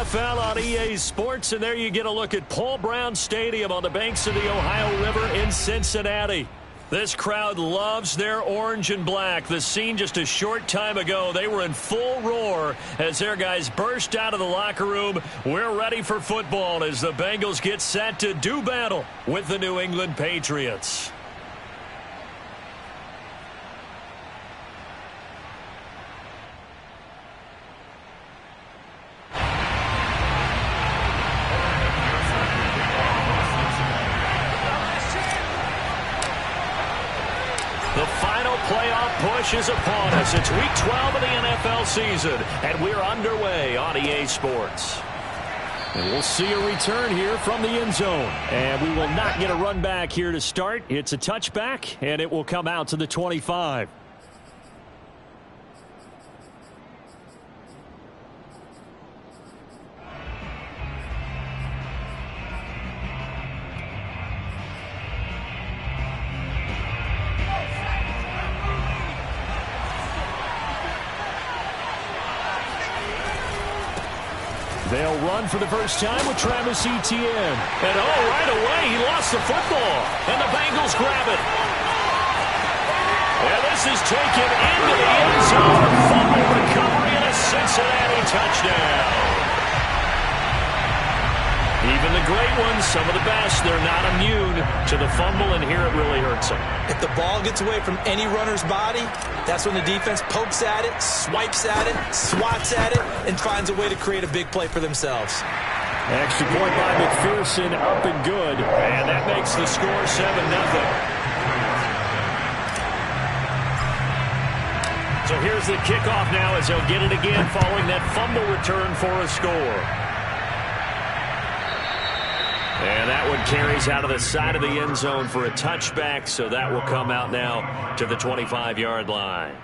NFL on EA Sports, and there you get a look at Paul Brown Stadium on the banks of the Ohio River in Cincinnati. This crowd loves their orange and black. The scene just a short time ago, they were in full roar as their guys burst out of the locker room. We're ready for football as the Bengals get set to do battle with the New England Patriots. The final playoff push is upon us. It's week 12 of the NFL season, and we're underway on EA Sports. And we'll see a return here from the end zone. And we will not get a run back here to start. It's a touchback, and it will come out to the 25. They'll run for the first time with Travis Etienne. And right away, he lost the football. And the Bengals grab it. And this is taken into the end zone. Fumble recovery and a Cincinnati touchdown. Even the great ones, some of the best, they're not immune to the fumble, and here it really hurts them. If the ball gets away from any runner's body, that's when the defense pokes at it, swipes at it, swats at it, and finds a way to create a big play for themselves. Extra point by McPherson, up and good. And that makes the score 7-0. So here's the kickoff now as they'll get it again following that fumble return for a score. And that one carries out of the side of the end zone for a touchback, so that will come out now to the 25-yard line.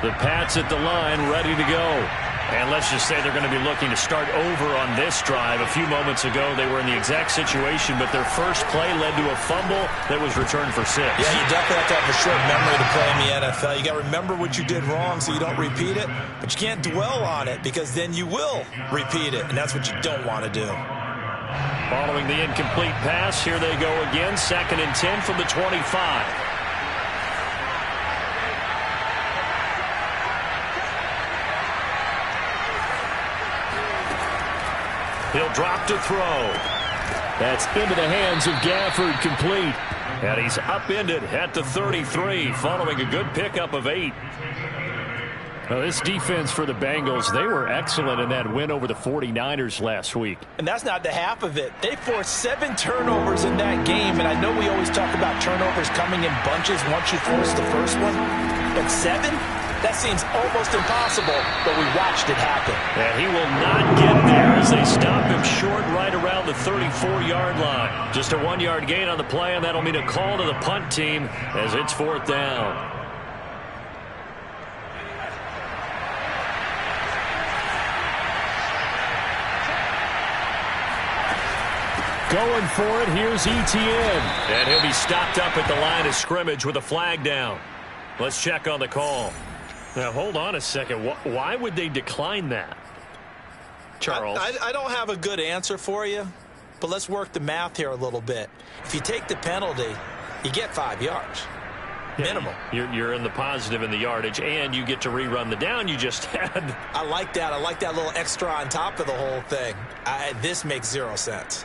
The Pats at the line, ready to go. And let's just say they're going to be looking to start over on this drive. A few moments ago, they were in the exact situation, but their first play led to a fumble that was returned for 6. Yeah, you definitely have to have a short memory to play in the NFL. You got to remember what you did wrong so you don't repeat it, but you can't dwell on it because then you will repeat it, and that's what you don't want to do. Following the incomplete pass, here they go again, 2nd and 10 from the 25. He'll drop to throw. That's into the hands of Gafford, complete. And he's upended at the 33 following a good pickup of 8. Well, this defense for the Bengals, they were excellent in that win over the 49ers last week. And that's not the half of it. They forced 7 turnovers in that game, and I know we always talk about turnovers coming in bunches once you force the first one. But 7? That seems almost impossible, but we watched it happen. And he will not get there as they stop him short right around the 34-yard line. Just a 1-yard gain on the play, and that'll mean a call to the punt team as it's 4th down. Going for it, here's Etienne. And he'll be stopped up at the line of scrimmage with a flag down. Let's check on the call. Now, hold on a second. Why would they decline that? Charles? I don't have a good answer for you, but let's work the math here a little bit. If you take the penalty, you get 5 yards. Minimum. You're in the positive in the yardage, and you get to rerun the down you just had. I like that. I like that little extra on top of the whole thing. This makes 0 sense.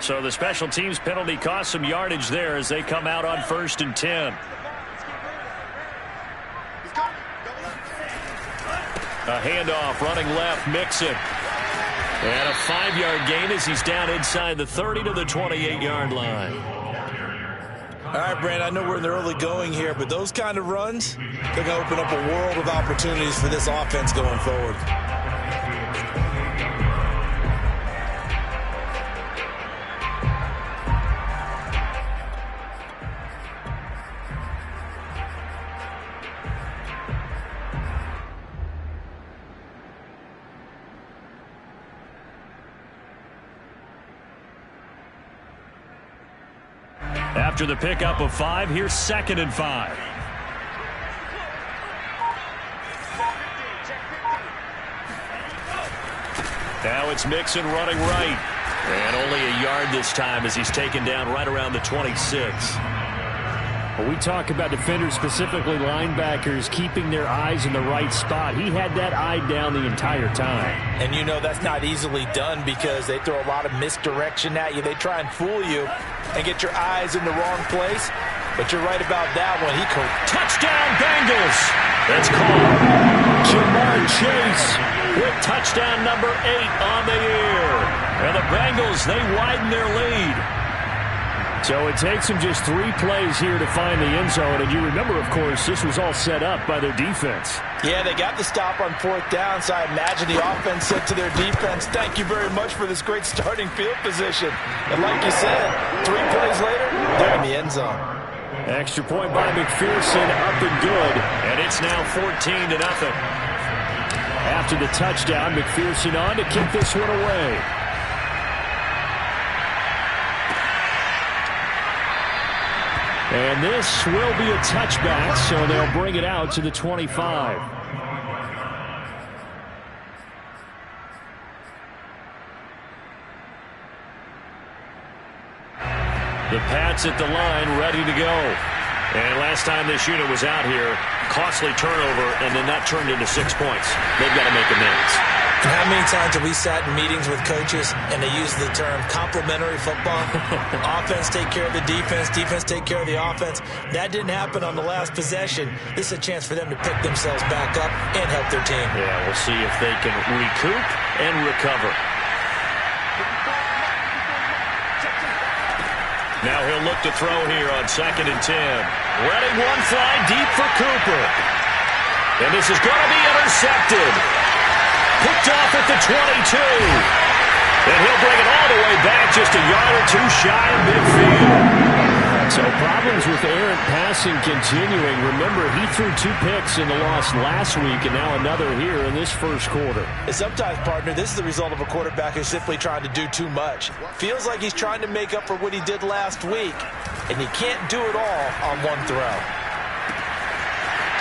So the special teams penalty cost some yardage there as they come out on 1st and 10. A handoff running left, Mixon. And a 5-yard gain as he's down inside the 30 to the 28-yard line. All right, Brand, I know we're in the early going here, but those kind of runs, they're going to open up a world of opportunities for this offense going forward. After the pickup of 5, here's 2nd and 5. Now it's Mixon running right. And only a yard this time as he's taken down right around the 26. Well, we talk about defenders, specifically linebackers, keeping their eyes in the right spot. He had that eye down the entire time. And you know that's not easily done because they throw a lot of misdirection at you. They try and fool you and get your eyes in the wrong place. But you're right about that one. Touchdown, Bengals! That's called. Jamar Chase with touchdown number 8 on the year. And the Bengals, they widen their lead. So it takes them just 3 plays here to find the end zone. And you remember, of course, this was all set up by their defense. Yeah, they got the stop on 4th down, so I imagine the offense said to their defense, thank you very much for this great starting field position. And like you said, 3 plays later, they're in the end zone. Extra point by McPherson, up and good. And it's now 14-0. After the touchdown, McPherson on to kick this one away. And this will be a touchback, so they'll bring it out to the 25. The Pats at the line, ready to go. And last time this unit was out here, costly turnover, and then that turned into 6 points. They've got to make amends. And how many times have we sat in meetings with coaches and they use the term complementary football? Offense take care of the defense, defense take care of the offense. That didn't happen on the last possession. This is a chance for them to pick themselves back up and help their team. Yeah, we'll see if they can recoup and recover. Now he'll look to throw here on 2nd and 10. Letting one fly deep for Cooper. And this is going to be intercepted. Picked off at the 22. And he'll bring it all the way back just a yard or 2 shy of midfield. So problems with errant passing continuing. Remember, he threw 2 picks in the loss last week and now another here in this first quarter. And sometimes, partner, this is the result of a quarterback who's simply trying to do too much. Feels like he's trying to make up for what he did last week, and he can't do it all on one throw.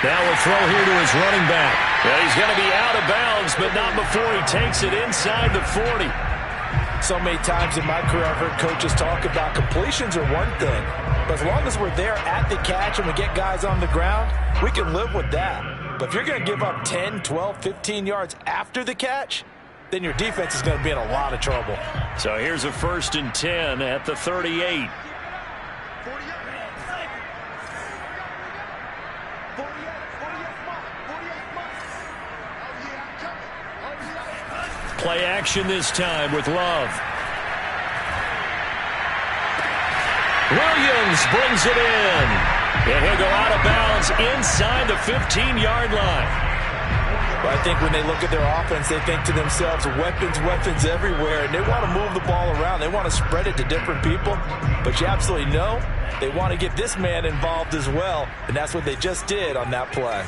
Now we'll throw here to his running back. Well, he's going to be out of bounds, but not before he takes it inside the 40. So many times in my career I've heard coaches talk about completions are one thing, but as long as we're there at the catch and we get guys on the ground, we can live with that. But if you're going to give up 10, 12, 15 yards after the catch, then your defense is going to be in a lot of trouble. So here's a 1st and 10 at the 38. Play action this time with Love. Williams brings it in. And he'll go out of bounds inside the 15-yard line. Well, I think when they look at their offense, they think to themselves, weapons, weapons everywhere, and they want to move the ball around. They want to spread it to different people. But you absolutely know they want to get this man involved as well, and that's what they just did on that play.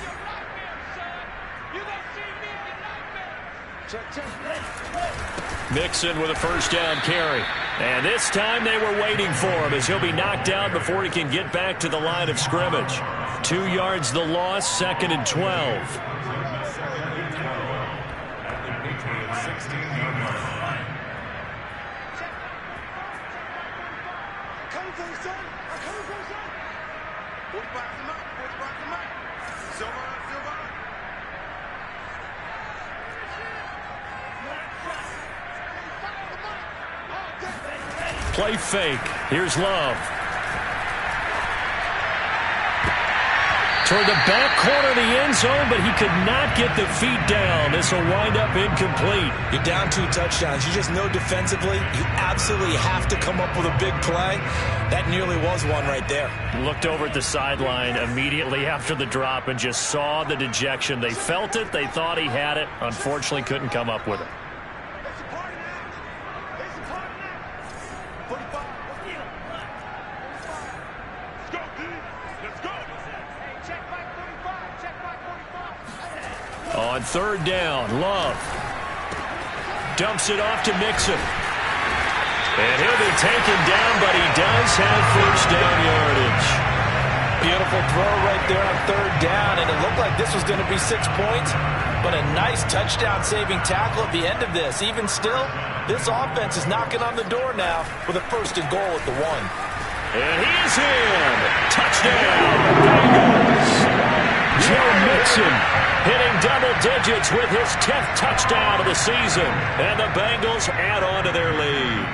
Mixon with a 1st down carry. And this time they were waiting for him as he'll be knocked down before he can get back to the line of scrimmage. 2 yards the loss, 2nd and 12. Play fake. Here's Love. Toward the back corner of the end zone, but he could not get the feet down. This will wind up incomplete. You're down 2 touchdowns. You just know defensively you absolutely have to come up with a big play. That nearly was one right there. Looked over at the sideline immediately after the drop and just saw the dejection. They felt it. They thought he had it. Unfortunately, couldn't come up with it. On 3rd down, Love dumps it off to Mixon. And he'll be taken down, but he does have first down yardage. Beautiful throw right there on third down, and it looked like this was going to be 6 points, but a nice touchdown-saving tackle at the end of this. Even still, this offense is knocking on the door now with a first and goal at the 1. And he is in. Touchdown, Bengals. Joe Mixon hitting double digits with his 10th touchdown of the season, and the Bengals add on to their lead.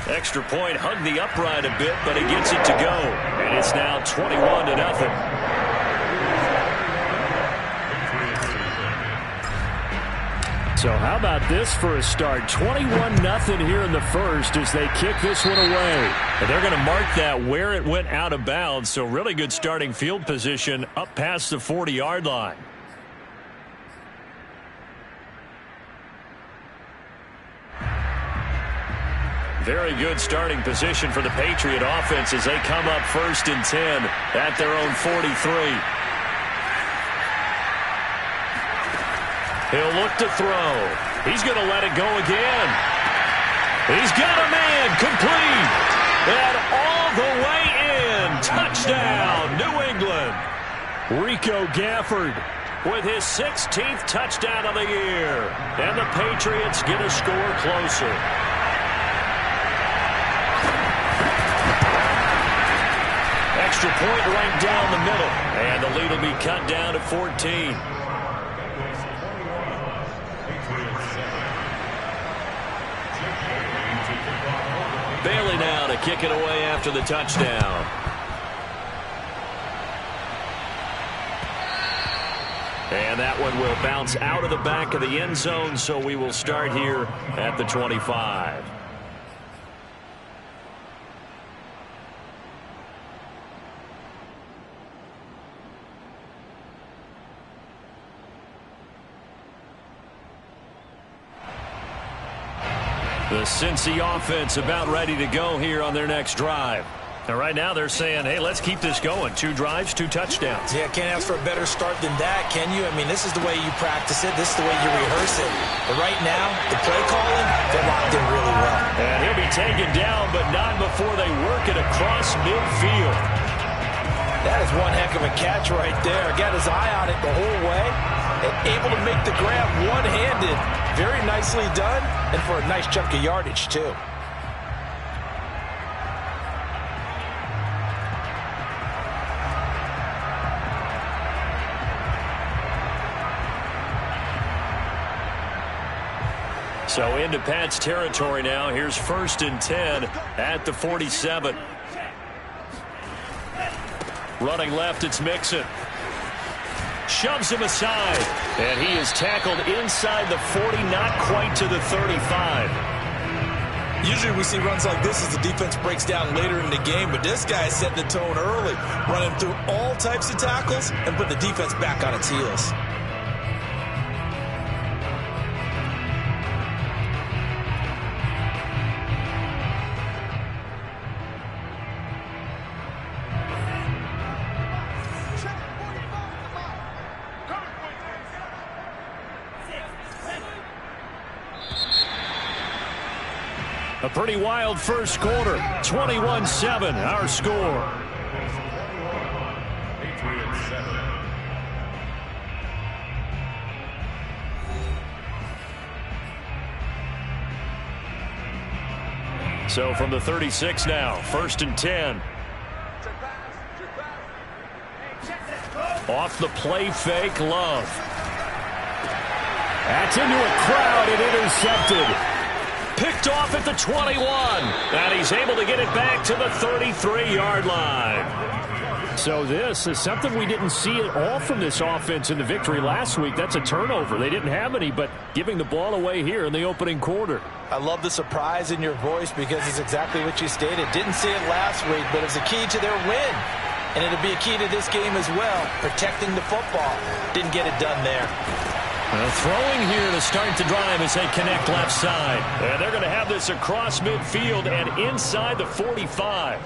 Extra point hugged the upright a bit, but he gets it to go. And it's now 21-0. So how about this for a start? 21-0 here in the first as they kick this one away. And they're going to mark that where it went out of bounds. So really good starting field position up past the 40-yard line. Very good starting position for the Patriot offense as they come up 1st and 10 at their own 43. He'll look to throw. He's going to let it go again. He's got a man complete. And all the way in. Touchdown, New England. Rico Gafford with his 16th touchdown of the year. And the Patriots get a score closer. Extra point right down the middle. And the lead will be cut down to 14. Bailey now to kick it away after the touchdown. And that one will bounce out of the back of the end zone, so we will start here at the 25. The Cincy offense about ready to go here on their next drive. And right now they're saying, hey, let's keep this going. 2 drives, 2 touchdowns. Yeah, can't ask for a better start than that, can you? I mean, this is the way you practice it. This is the way you rehearse it. But right now, the play calling, they're locked in really well. And he'll be taken down, but not before they work it across midfield. That is one heck of a catch right there. Got his eye on it the whole way. And able to make the grab one-handed. Very nicely done, and for a nice chunk of yardage, too. So into Pat's territory now. Here's 1st and 10 at the 47. Running left, it's Mixon. Shoves him aside. And he is tackled inside the 40, not quite to the 35. Usually we see runs like this as the defense breaks down later in the game, but this guy set the tone early, running through all types of tackles and put the defense back on its heels. A pretty wild first quarter. 21-7, our score. So from the 36 now, 1st and 10. Off the play fake, Love. That's into a crowd and intercepted. Picked off at the 21. And he's able to get it back to the 33-yard line. So this is something we didn't see at all from this offense in the victory last week. That's a turnover. They didn't have any, but giving the ball away here in the opening quarter. I love the surprise in your voice because it's exactly what you stated. Didn't see it last week, but it's a key to their win. And it'll be a key to this game as well, protecting the football. Didn't get it done there. Throwing here to start the drive as they connect left side. And they're going to have this across midfield and inside the 45.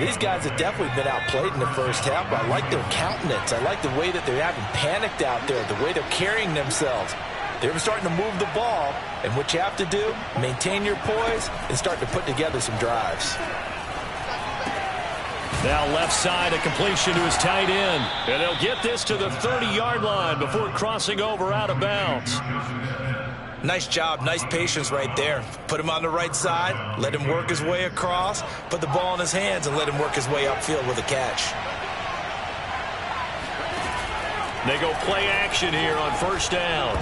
These guys have definitely been outplayed in the first half, but I like their countenance. I like the way that they haven't panicked out there, the way they're carrying themselves. They're starting to move the ball, and what you have to do, maintain your poise and start to put together some drives. Now left side, a completion to his tight end. And they'll get this to the 30-yard line before crossing over out of bounds. Nice job, nice patience right there. Put him on the right side, let him work his way across, put the ball in his hands, and let him work his way upfield with a catch. They go play action here on first down.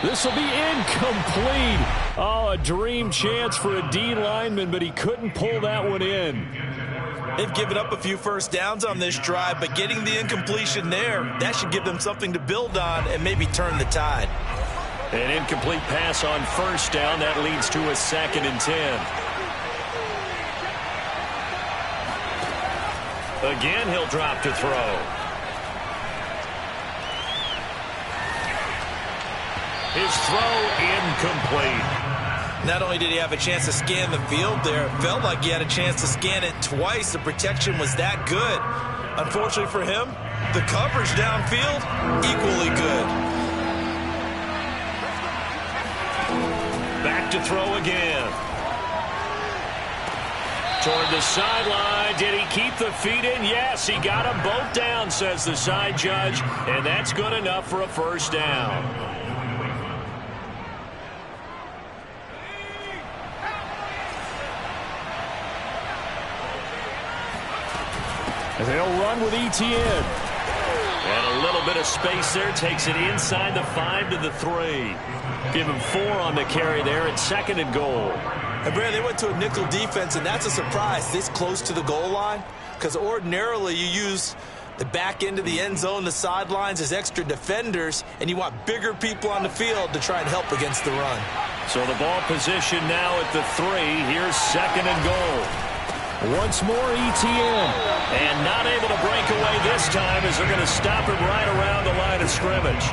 This will be incomplete. Oh, a dream chance for a D lineman, but he couldn't pull that one in. They've given up a few first downs on this drive, but getting the incompletion there, that should give them something to build on and maybe turn the tide. An incomplete pass on first down. That leads to a 2nd and 10. Again, he'll drop to throw. His throw incomplete. Not only did he have a chance to scan the field there, it felt like he had a chance to scan it twice. The protection was that good. Unfortunately for him, the coverage downfield, equally good. Back to throw again. Toward the sideline. Did he keep the feet in? Yes, he got them both down, says the side judge. And that's good enough for a first down. They'll run with Etienne. And a little bit of space there. Takes it inside the 5 to the 3. Give him 4 on the carry there. It's 2nd and goal. And Brad, they went to a nickel defense, and that's a surprise this close to the goal line. Because ordinarily you use the back end of the end zone, the sidelines as extra defenders, and you want bigger people on the field to try and help against the run. So the ball position now at the 3. Here's 2nd and goal. Once more Etienne. And not able to break away this time as they're going to stop him right around the line of scrimmage.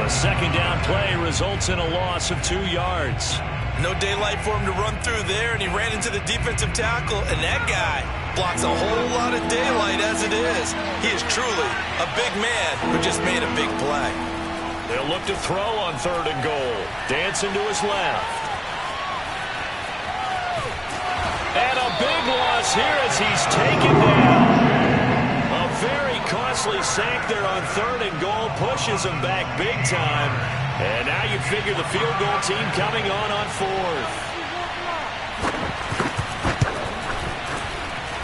A 2nd down play results in a loss of 2 yards. No daylight for him to run through there, and he ran into the defensive tackle, and that guy blocks a whole lot of daylight as it is. He is truly a big man who just made a big play. They'll look to throw on 3rd and goal. Dancing to his left. And a big loss here as he's taken down. A very costly sack there on 3rd and goal. Pushes him back big time. And now you figure the field goal team coming on 4th.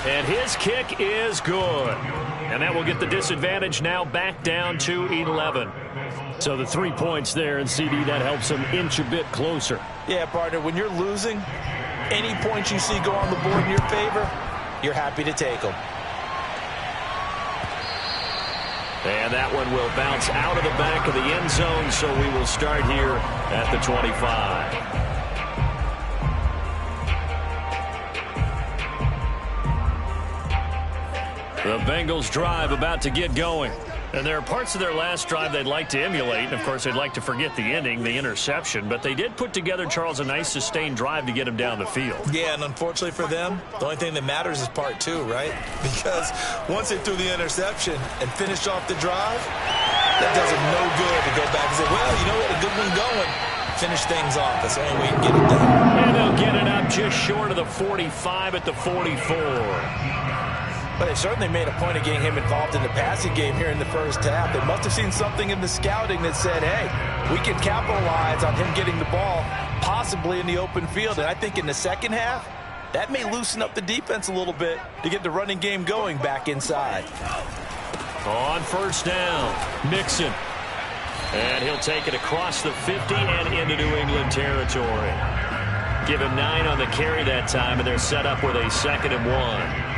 And his kick is good. And that will get the disadvantage now back down to 11. So the 3 points there, and CD, that helps him inch a bit closer. Yeah, partner, when you're losing, any points you see go on the board in your favor, you're happy to take them. And that one will bounce out of the back of the end zone, so we will start here at the 25. The Bengals drive about to get going. And there are parts of their last drive they'd like to emulate. And, of course, they'd like to forget the ending, the interception. But they did put together, Charles, a nice sustained drive to get him down the field. Yeah, and unfortunately for them, the only thing that matters is part 2, right? Because once they threw the interception and finished off the drive, that does them no good to go back and say, well, you know what, a good one going. Finish things off. That's the only way you can get it done. And they'll get it up just short of the 45 at the 44. But they certainly made a point of getting him involved in the passing game here in the first half. They must have seen something in the scouting that said, hey, we can capitalize on him getting the ball possibly in the open field. And I think in the second half, that may loosen up the defense a little bit to get the running game going back inside. On first down, Mixon. And he'll take it across the 50 and into New England territory. Give him 9 on the carry that time, and they're set up with a 2nd and 1.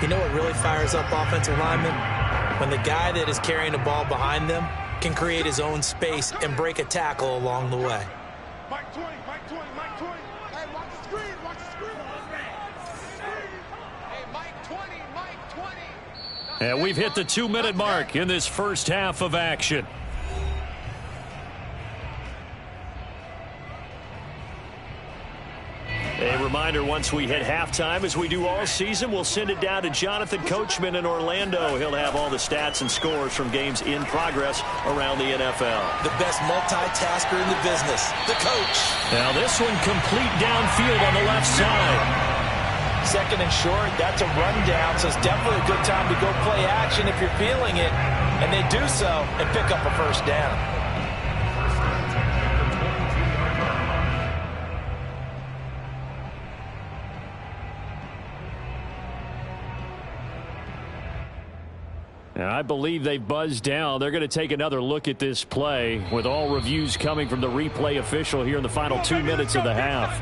You know what really fires up offensive linemen? When the guy that is carrying the ball behind them can create his own space and break a tackle along the way. Mike 20, Mike 20, Mike 20. Hey, watch the screen, watch the screen. Hey, Mike 20, Mike 20. And we've hit the 2-minute mark in this first half of action. A reminder, once we hit halftime, as we do all season, we'll send it down to Jonathan Coachman in Orlando. He'll have all the stats and scores from games in progress around the NFL. The best multitasker in the business, the coach. Now this one complete downfield on the left side. Second and short, that's a rundown, so it's definitely a good time to go play action if you're feeling it. And they do so and pick up a first down. And I believe they buzzed down. They're going to take another look at this play with all reviews coming from the replay official here in the final 2 minutes of the half.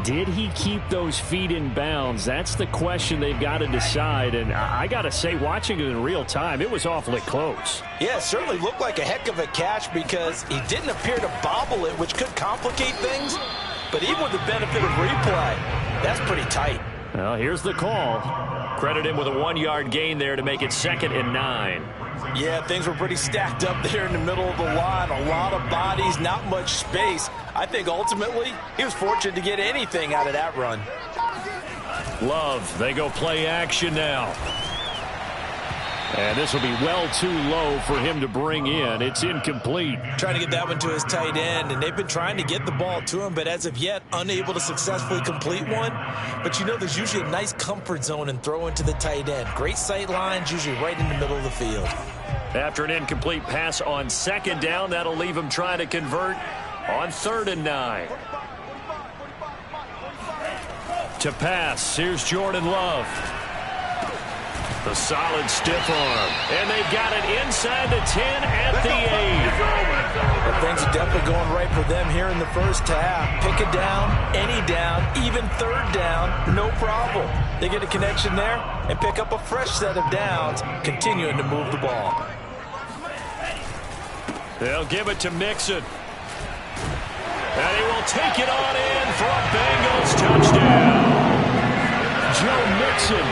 Did he keep those feet in bounds? That's the question they've got to decide. And I got to say, watching it in real time, it was awfully close. Yeah, it certainly looked like a heck of a catch because he didn't appear to bobble it, which could complicate things. But even with the benefit of replay, that's pretty tight. Well, here's the call. Credit him with a 1-yard gain there to make it 2nd and 9. Yeah, things were pretty stacked up there in the middle of the line. A lot of bodies, not much space. I think ultimately he was fortunate to get anything out of that run. Love, they go play action now. And this will be well too low for him to bring in. It's incomplete. Trying to get that one to his tight end, and they've been trying to get the ball to him, but as of yet, unable to successfully complete one. But you know, there's usually a nice comfort zone in throwing to the tight end. Great sight lines, usually right in the middle of the field. After an incomplete pass on 2nd down, that'll leave him trying to convert on 3rd and 9. To pass, here's Jordan Love. The solid stiff arm. And they've got it inside the 10 at the 8. Well, things are definitely going right for them here in the first half. Pick a down, any down, even 3rd down, no problem. They get a connection there and pick up a fresh set of downs, continuing to move the ball. They'll give it to Mixon. And he will take it on in for a Bengals touchdown. Joe Mixon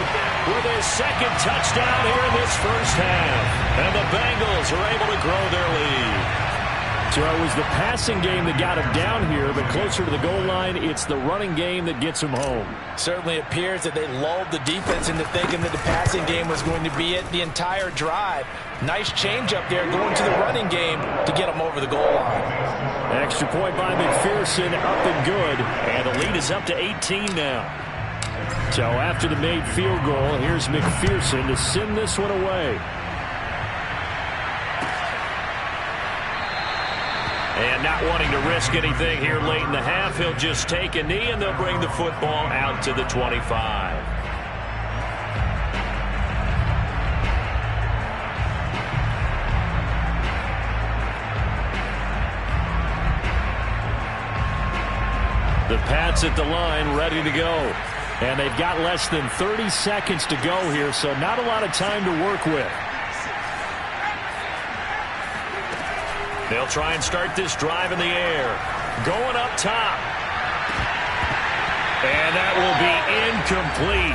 with his 2nd touchdown here in this first half. And the Bengals are able to grow their lead. So it was the passing game that got him down here, but closer to the goal line, it's the running game that gets him home. Certainly appears that they lulled the defense into thinking that the passing game was going to be it the entire drive. Nice change up there going to the running game to get them over the goal line. Extra point by McPherson, up and good. And the lead is up to 18 now. So after the made field goal, here's McPherson to send this one away. And not wanting to risk anything here late in the half, he'll just take a knee and they'll bring the football out to the 25. The Pats at the line, ready to go. And they've got less than 30 seconds to go here, so not a lot of time to work with. They'll try and start this drive in the air. Going up top. And that will be incomplete.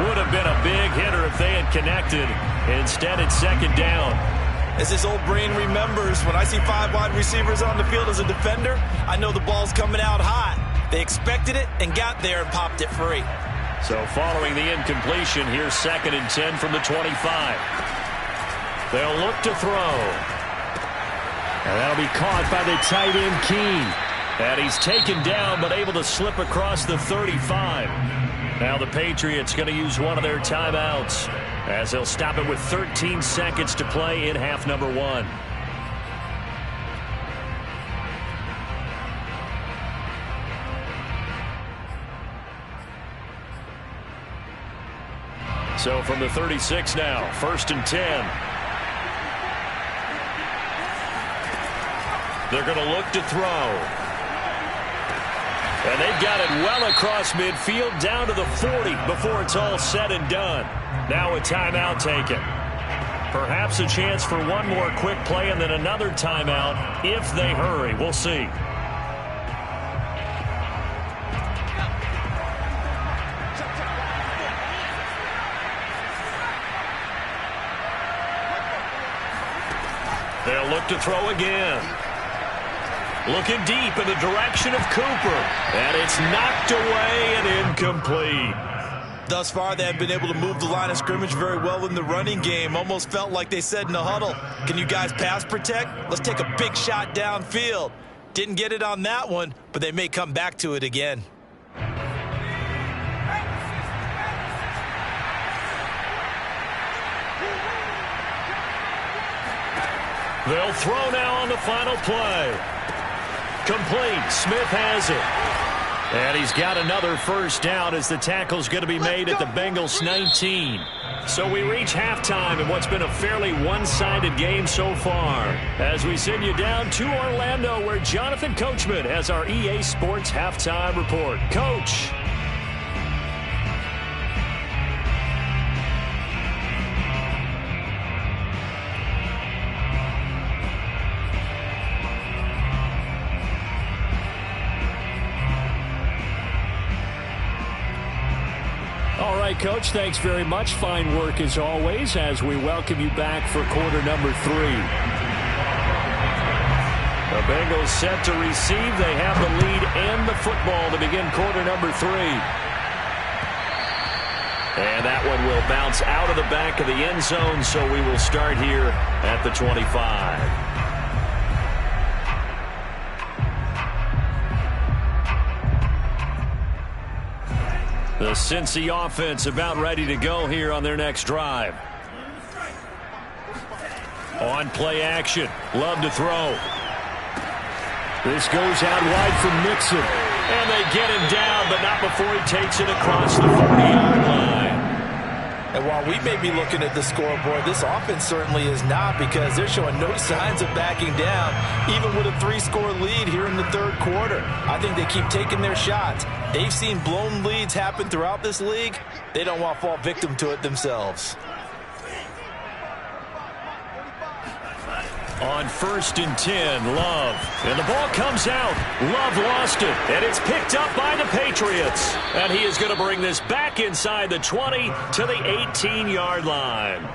Would have been a big hitter if they had connected. Instead, it's 2nd down. As this old brain remembers, when I see 5 wide receivers on the field as a defender, I know the ball's coming out hot. They expected it and got there and popped it free. So following the incompletion, here's 2nd and 10 from the 25. They'll look to throw. And that'll be caught by the tight end, Keene. And he's taken down but able to slip across the 35. Now the Patriots going to use one of their timeouts as they'll stop it with 13 seconds to play in half number 1. So from the 36 now, 1st and 10. They're going to look to throw. And they've got it well across midfield down to the 40 before it's all said and done. Now a timeout taken. Perhaps a chance for one more quick play and then another timeout if they hurry. We'll see. They'll look to throw again. Looking deep in the direction of Cooper. And it's knocked away and incomplete. Thus far, they have been able to move the line of scrimmage very well in the running game. Almost felt like they said in the huddle, can you guys pass protect? Let's take a big shot downfield. Didn't get it on that one, but they may come back to it again. They'll throw now on the final play. Complete. Smith has it. And he's got another first down as the tackle's going to be made at the Bengals 19. So we reach halftime in what's been a fairly one-sided game so far. As we send you down to Orlando, where Jonathan Coachman has our EA Sports Halftime Report. Coach. All right, Coach, thanks very much. Fine work as always as we welcome you back for quarter number 3. The Bengals set to receive. They have the lead and the football to begin quarter number 3. And that one will bounce out of the back of the end zone, so we will start here at the 25. The Cincy offense about ready to go here on their next drive. On play action. Love to throw. This goes out wide from Mixon. And they get him down, but not before he takes it across the 40-yard line. And while we may be looking at the scoreboard, this offense certainly is not, because they're showing no signs of backing down, even with a 3-score lead here in the third quarter. I think they keep taking their shots. They've seen blown leads happen throughout this league. They don't want to fall victim to it themselves. On 1st and 10, Love. And the ball comes out. Love lost it. And it's picked up by the Patriots. And he is going to bring this back inside the 20 to the 18-yard line.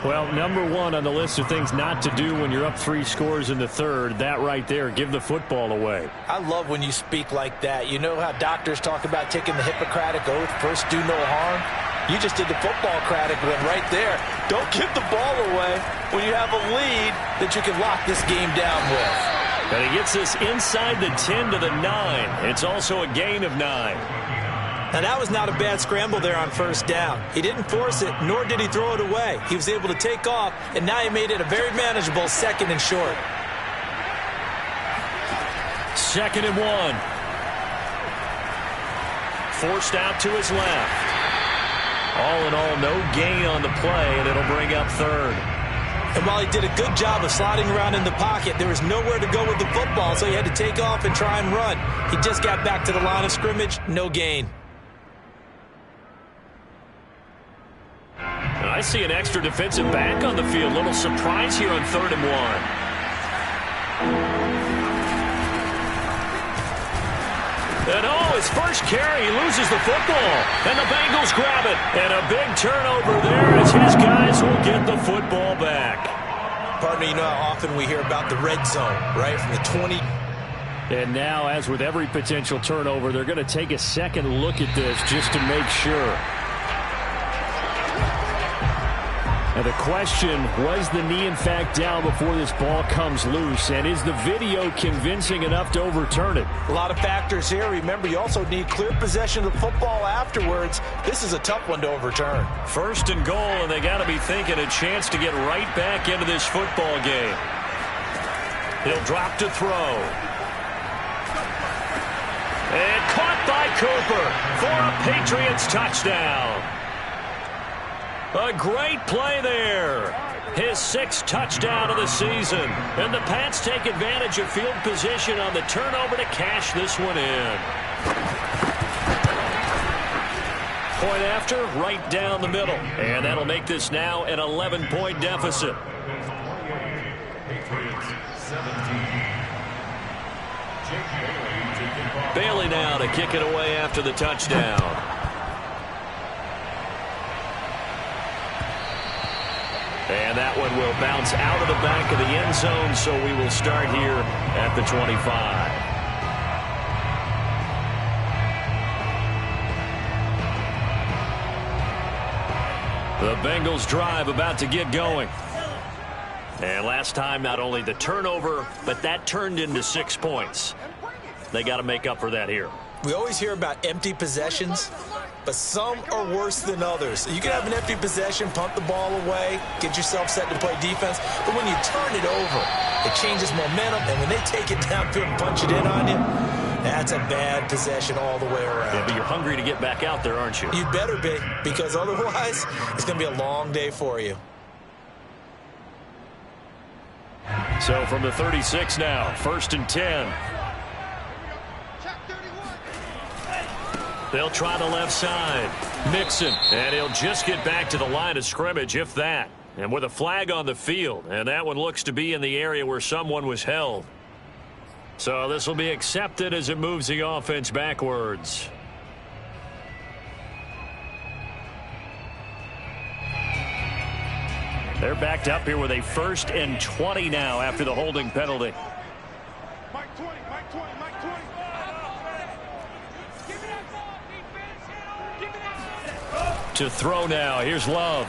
Well, number one on the list of things not to do when you're up 3 scores in the third, that right there, give the football away. I love when you speak like that. You know how doctors talk about taking the Hippocratic Oath, first do no harm? You just did the football-cratic one right there. Don't give the ball away when you have a lead that you can lock this game down with. And he gets this inside the 10 to the 9. It's also a gain of 9. Now, that was not a bad scramble there on first down. He didn't force it, nor did he throw it away. He was able to take off, and now he made it a very manageable 2nd and short. 2nd and 1. Forced out to his left. All in all, no gain on the play, and it'll bring up 3rd. And while he did a good job of sliding around in the pocket, there was nowhere to go with the football, so he had to take off and try and run. He just got back to the line of scrimmage, no gain. I see an extra defensive back on the field. Little surprise here on 3rd and 1. And his first carry, he loses the football. And the Bengals grab it. And a big turnover there as his guys will get the football back. Partner, you know how often we hear about the red zone, right? From the 20. And now, as with every potential turnover, they're going to take a second look at this just to make sure. And the question, was the knee in fact down before this ball comes loose? And is the video convincing enough to overturn it? A lot of factors here. Remember, you also need clear possession of the football afterwards. This is a tough one to overturn. 1st and goal, and they got to be thinking a chance to get right back into this football game. He'll drop to throw. And caught by Cooper for a Patriots touchdown. A great play there. His 6th touchdown of the season. And the Pats take advantage of field position on the turnover to cash this one in. Point after, right down the middle. And that'll make this now an 11-point deficit. Bailey now to kick it away after the touchdown. And that one will bounce out of the back of the end zone, so we will start here at the 25. The Bengals drive about to get going. And last time, not only the turnover, but that turned into 6 points. They got to make up for that here. We always hear about empty possessions, but some are worse than others. You can have an empty possession, punt the ball away, get yourself set to play defense, but when you turn it over, it changes momentum, and when they take it downfield and punch it in on you, that's a bad possession all the way around. Yeah, but you're hungry to get back out there, aren't you? You better be, because otherwise, it's going to be a long day for you. So from the 36 now, 1st and 10. They'll try the left side. Mixon, and he'll just get back to the line of scrimmage, if that. And with a flag on the field, and that one looks to be in the area where someone was held. So this will be accepted as it moves the offense backwards. They're backed up here with a 1st and 20 now after the holding penalty. Mike 20, Mike 20, Mike 20. To throw now. Here's Love.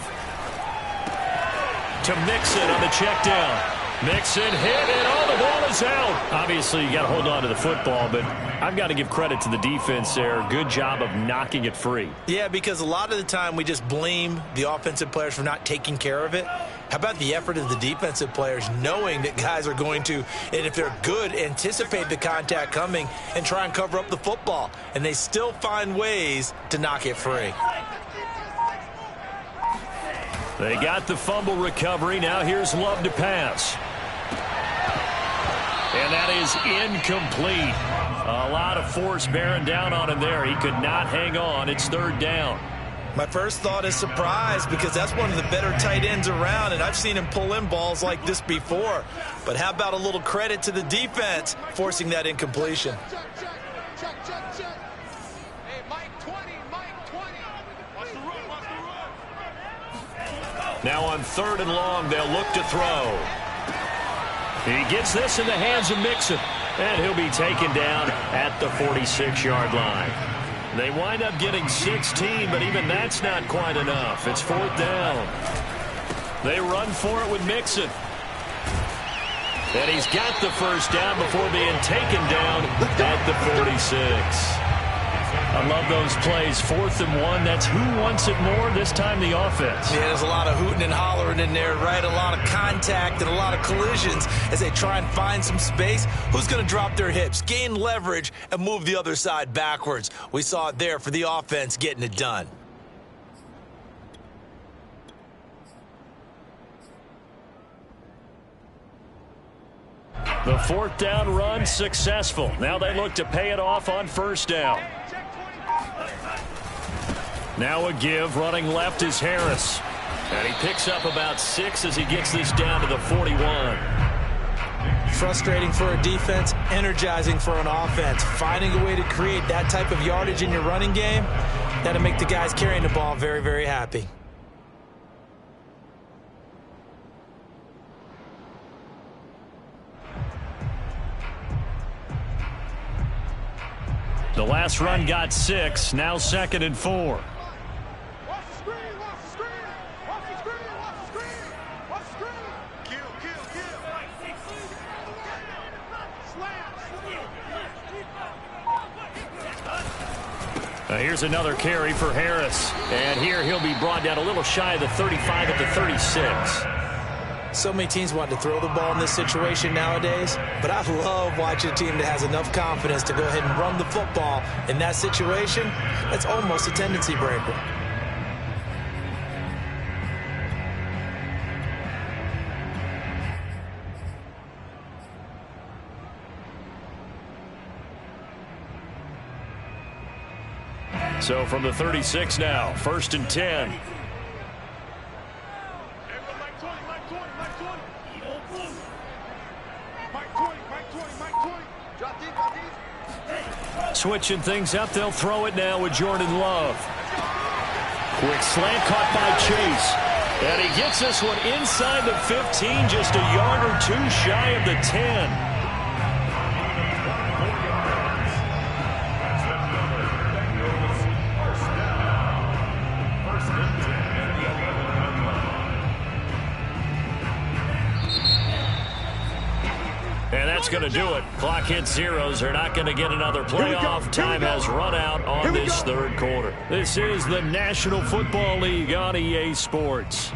To Mixon on the check down. Mixon hit, and the ball is out. Obviously, you got to hold on to the football, but I've got to give credit to the defense there. Good job of knocking it free. Yeah, because a lot of the time we just blame the offensive players for not taking care of it. How about the effort of the defensive players knowing that guys are going to, and if they're good, anticipate the contact coming and try and cover up the football. And they still find ways to knock it free. They got the fumble recovery. Now here's Love to pass. And that is incomplete. A lot of force bearing down on him there. He could not hang on. It's 3rd down. My first thought is surprise, because that's one of the better tight ends around, and I've seen him pull in balls like this before. But how about a little credit to the defense forcing that incompletion? Check. Hey, Mike 20, Mike 20. Watch the run, watch the run. Now on 3rd and long, they'll look to throw. He gets this in the hands of Mixon, and he'll be taken down at the 46-yard line. They wind up getting 16, but even that's not quite enough. It's 4th down. They run for it with Mixon. And he's got the 1st down before being taken down at the 46. I love those plays. 4th and 1. That's who wants it more, this time the offense. Yeah, there's a lot of hooting and hollering in there, right? A lot of contact and a lot of collisions as they try and find some space. Who's going to drop their hips, gain leverage, and move the other side backwards? We saw it there for the offense getting it done. The 4th down run successful. Now they look to pay it off on 1st down. Now a give. Running left is Harris. And he picks up about 6 as he gets this down to the 41. Frustrating for a defense, energizing for an offense. Finding a way to create that type of yardage in your running game, that'll make the guys carrying the ball very, very happy. The last run got 6. Now 2nd and 4. Watch the screen, watch the screen. Watch the screen, watch the screen. Watch the screen. Kill. Slam. Now here's another carry for Harris. And here he'll be brought down a little shy of the 35 at the 36. So many teams want to throw the ball in this situation nowadays, but I love watching a team that has enough confidence to go ahead and run the football. In that situation, that's almost a tendency breaker. So from the 36 now, 1st and 10. Switching things up, they'll throw it now with Jordan Love. Quick slant caught by Chase. And he gets this one inside the 15, just a yard or two shy of the 10. And that's going to do it. Clock hits zeros. They're not going to get another playoff. Time has run out on this third quarter. This is the National Football League on EA Sports.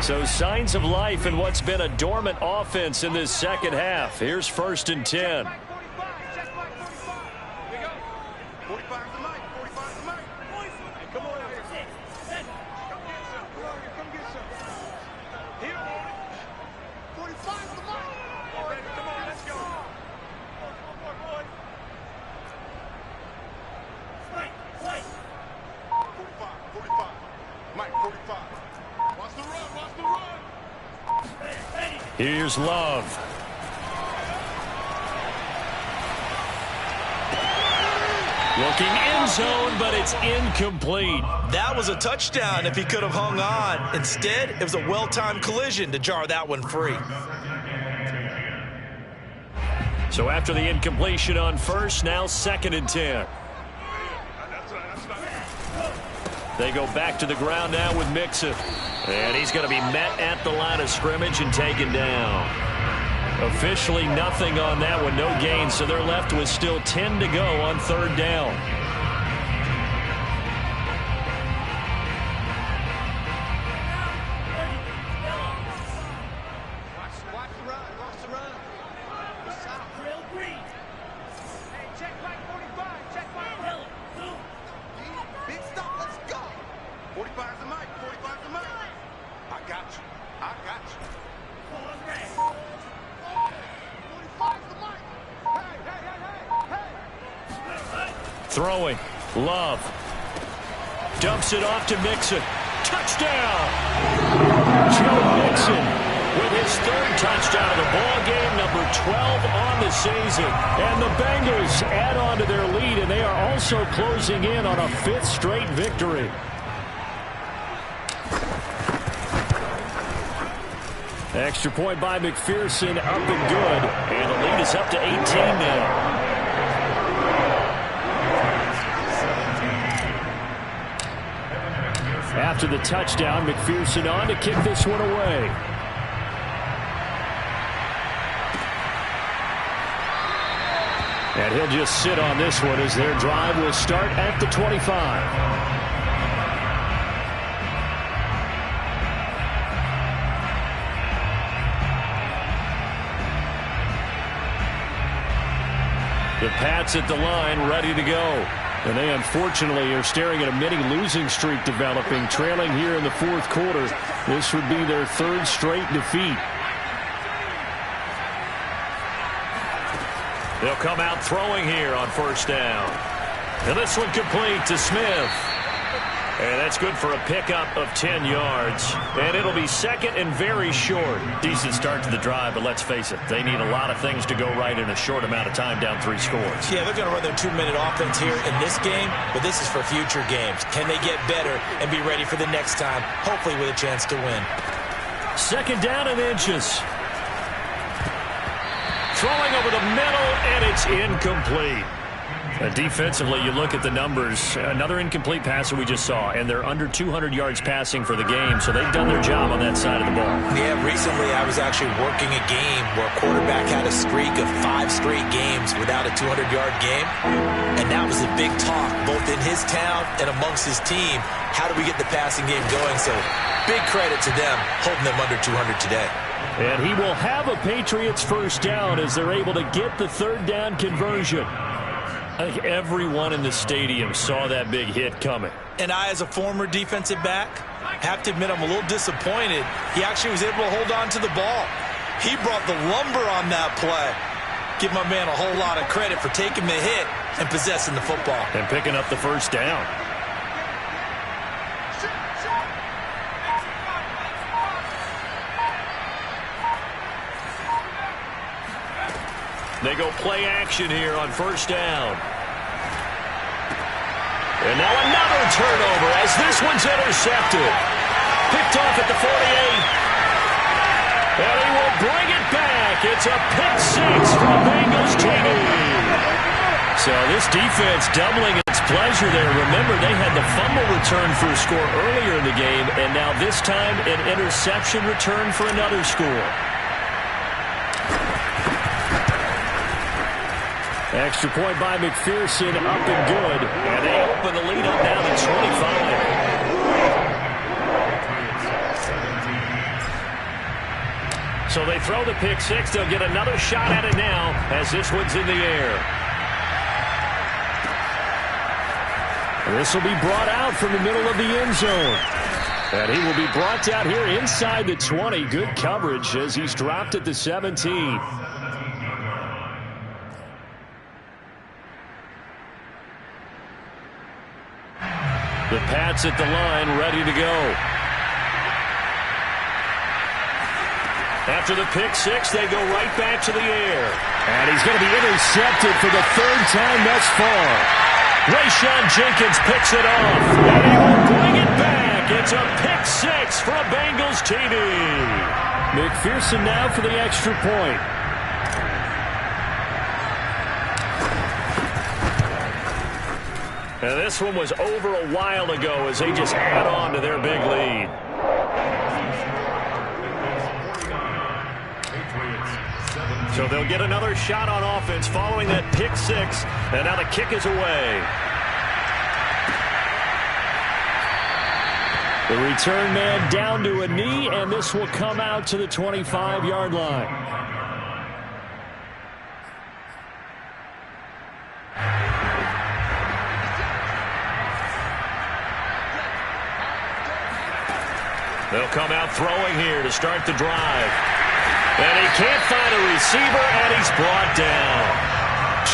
So signs of life in what's been a dormant offense in this second half. Here's 1st and 10. Here's Love. Looking end zone, but it's incomplete. That was a touchdown if he could have hung on. Instead, it was a well-timed collision to jar that one free. So after the incompletion on first, now 2nd and 10. They go back to the ground now with Mixon. And he's going to be met at the line of scrimmage and taken down. Officially nothing on that one, no gain, so they're left with still 10 to go on 3rd down. Throwing. Love. Dumps it off to Mixon. Touchdown! Joe Mixon with his 3rd touchdown of the ball game, number 12 on the season. And the Bengals add on to their lead, and they are also closing in on a 5th straight victory. Extra point by McPherson, up and good. And the lead is up to 18 now. After the touchdown, McPherson on to kick this one away. And he'll just sit on this one as their drive will start at the 25. The Pats at the line, ready to go. And they unfortunately are staring at a mini losing streak developing, trailing here in the 4th quarter. This would be their 3rd straight defeat. They'll come out throwing here on 1st down. And this one complete to Smith. And that's good for a pickup of 10 yards. And it'll be 2nd and very short. Decent start to the drive, but let's face it, they need a lot of things to go right in a short amount of time, down 3 scores. Yeah, they're going to run their 2-minute offense here in this game, but this is for future games. Can they get better and be ready for the next time, hopefully with a chance to win? 2nd down and inches. Throwing over the middle, and it's incomplete. Defensively, you look at the numbers. Another incomplete passer we just saw, and they're under 200 yards passing for the game, so they've done their job on that side of the ball. Yeah, recently I was actually working a game where a quarterback had a streak of 5 straight games without a 200-yard game, and that was the big talk, both in his town and amongst his team. How do we get the passing game going? So big credit to them, holding them under 200 today. And he will have a Patriots 1st down as they're able to get the 3rd down conversion. I think everyone in the stadium saw that big hit coming. And I, as a former defensive back, have to admit I'm a little disappointed. He actually was able to hold on to the ball. He brought the lumber on that play. Give my man a whole lot of credit for taking the hit and possessing the football. And picking up the 1st down. They go play action here on first down. And now another turnover as this one's intercepted. Picked off at the 48. And he will bring it back. It's a pick six from Bengals TD. So this defense doubling its pleasure there. Remember, they had the fumble return for a score earlier in the game, and now this time an interception return for another score. Extra point by McPherson, up and good. And they open the lead up now to 25. So they throw the pick six. They'll get another shot at it now as this one's in the air. This will be brought out from the middle of the end zone. And he will be brought down here inside the 20. Good coverage as he's dropped at the 17. The Pats at the line, ready to go. After the pick six, they go right back to the air. And he's going to be intercepted for the third time thus far. Rayshon Jenkins picks it off. And he will bring it back. It's a pick six for a Bengals TD. McPherson now for the extra point. And this one was over a while ago as they just add on to their big lead. So they'll get another shot on offense following that pick six. And now the kick is away. The return man down to a knee, and this will come out to the 25-yard line. They'll come out throwing here to start the drive. And he can't find a receiver, and he's brought down.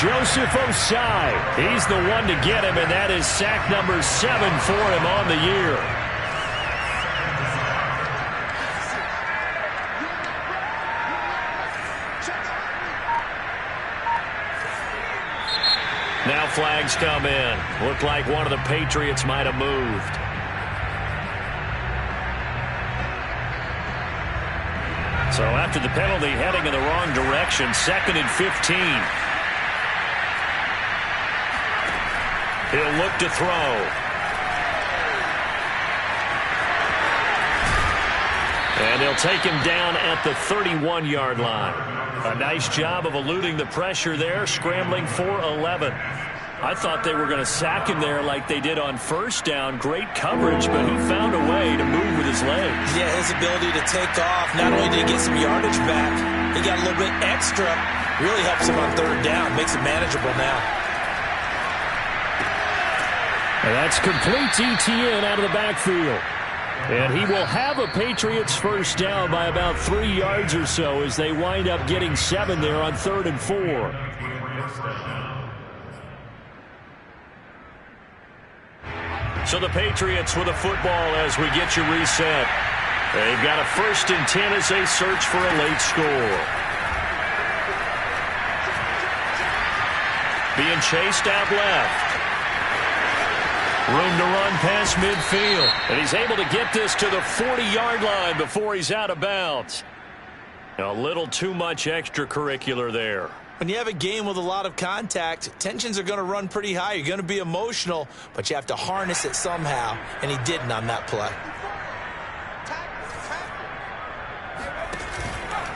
Joseph Osai, he's the one to get him, and that is sack number 7 for him on the year. Now flags come in. Looked like one of the Patriots might have moved. So after the penalty, heading in the wrong direction, 2nd and 15. He'll look to throw. And they'll take him down at the 31-yard line. A nice job of eluding the pressure there, scrambling for 11. I thought they were going to sack him there like they did on first down. Great coverage, but he found a way to move with his legs. Yeah, his ability to take off. Not only did he get some yardage back, he got a little bit extra. Really helps him on 3rd down. Makes it manageable now. And that's complete ETN out of the backfield. And he will have a Patriots first down by about 3 yards or so as they wind up getting 7 there on 3rd and 4. So the Patriots with a football as we get you reset. They've got a 1st and 10 as they search for a late score. Being chased out left. Room to run past midfield. And he's able to get this to the 40-yard line before he's out of bounds. A little too much extracurricular there. When you have a game with a lot of contact, tensions are going to run pretty high. You're going to be emotional, but you have to harness it somehow, and he didn't on that play.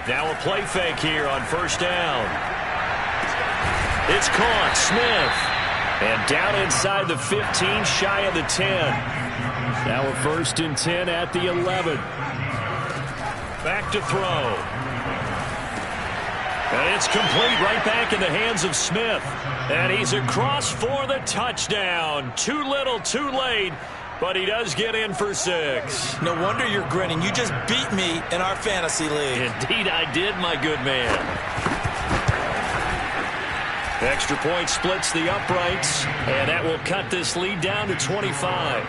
Now a play fake here on first down. It's caught. Smith. And down inside the 15, shy of the 10. Now a 1st and 10 at the 11. Back to throw. And it's complete right back in the hands of Smith. And he's across for the touchdown. Too little, too late. But he does get in for 6. No wonder you're grinning. You just beat me in our fantasy league. Indeed I did, my good man. Extra point splits the uprights. And that will cut this lead down to 25.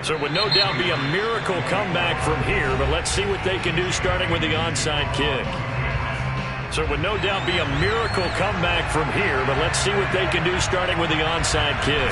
So it would no doubt be a miracle comeback from here. But let's see what they can do starting with the onside kick. So it would no doubt be a miracle comeback from here, but let's see what they can do starting with the onside kick.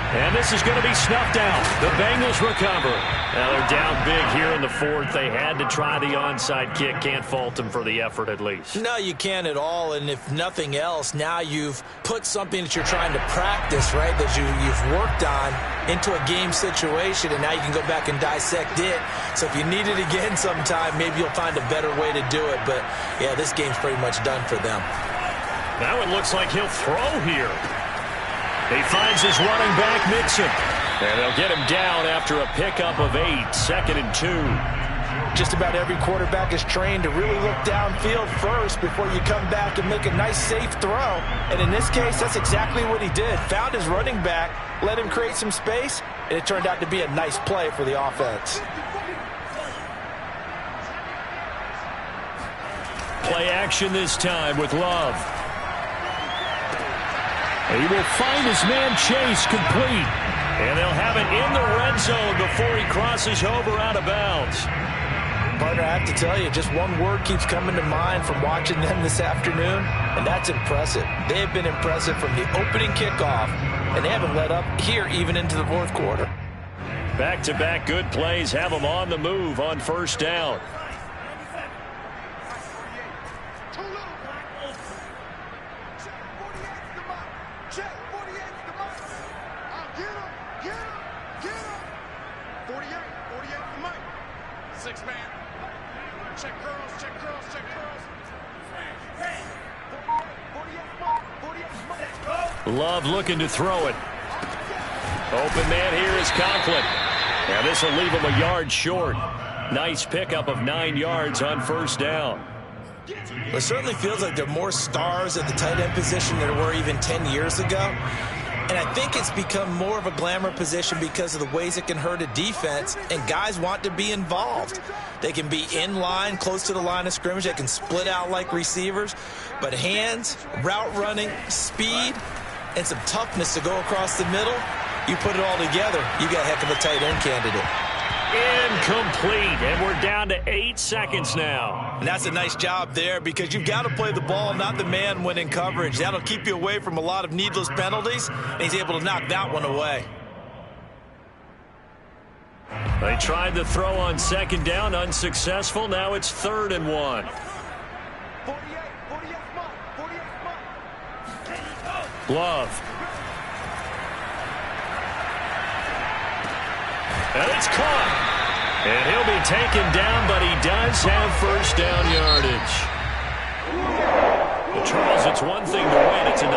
And this is going to be snuffed out. The Bengals recover. Now they're down big here in the fourth. They had to try the onside kick. Can't fault them for the effort at least. No, you can't at all. And if nothing else, now you've put something that you're trying to practice, right, that you've worked on into a game situation, and now you can go back and dissect it. So if you need it again sometime, maybe you'll find a better way to do it. But, yeah, this game's pretty much done for them. Now it looks like he'll throw here. He finds his running back, Mixon. And they'll get him down after a pickup of 8, 2nd and 2. Just about every quarterback is trained to really look downfield first before you come back and make a nice, safe throw. And in this case, that's exactly what he did. Found his running back, let him create some space, and it turned out to be a nice play for the offense. Play action this time with Love. He will find his man Chase complete. And they'll have it in the red zone before he crosses over out of bounds. Partner, I have to tell you, just one word keeps coming to mind from watching them this afternoon, and that's impressive. They have been impressive from the opening kickoff, and they haven't let up here even into the fourth quarter. Back-to-back good plays have them on the move on first down. Love looking to throw it. Open man here is Conklin. Now this will leave him a yard short. Nice pickup of 9 yards on first down. It certainly feels like there are more stars at the tight end position than there were even 10 years ago. And I think it's become more of a glamour position because of the ways it can hurt a defense, and guys want to be involved. They can be in line, close to the line of scrimmage. They can split out like receivers. But hands, route running, speed, and some toughness to go across the middle, you put it all together, you got a heck of a tight end candidate. Incomplete, and we're down to 8 seconds now. And that's a nice job there because you've got to play the ball, not the man when in coverage. That'll keep you away from a lot of needless penalties, and he's able to knock that one away. They tried the throw on second down, unsuccessful. Now it's 3rd and 1. Love. And it's caught. And he'll be taken down, but he does have first down yardage. Well, Charles, it's one thing to win. It's another.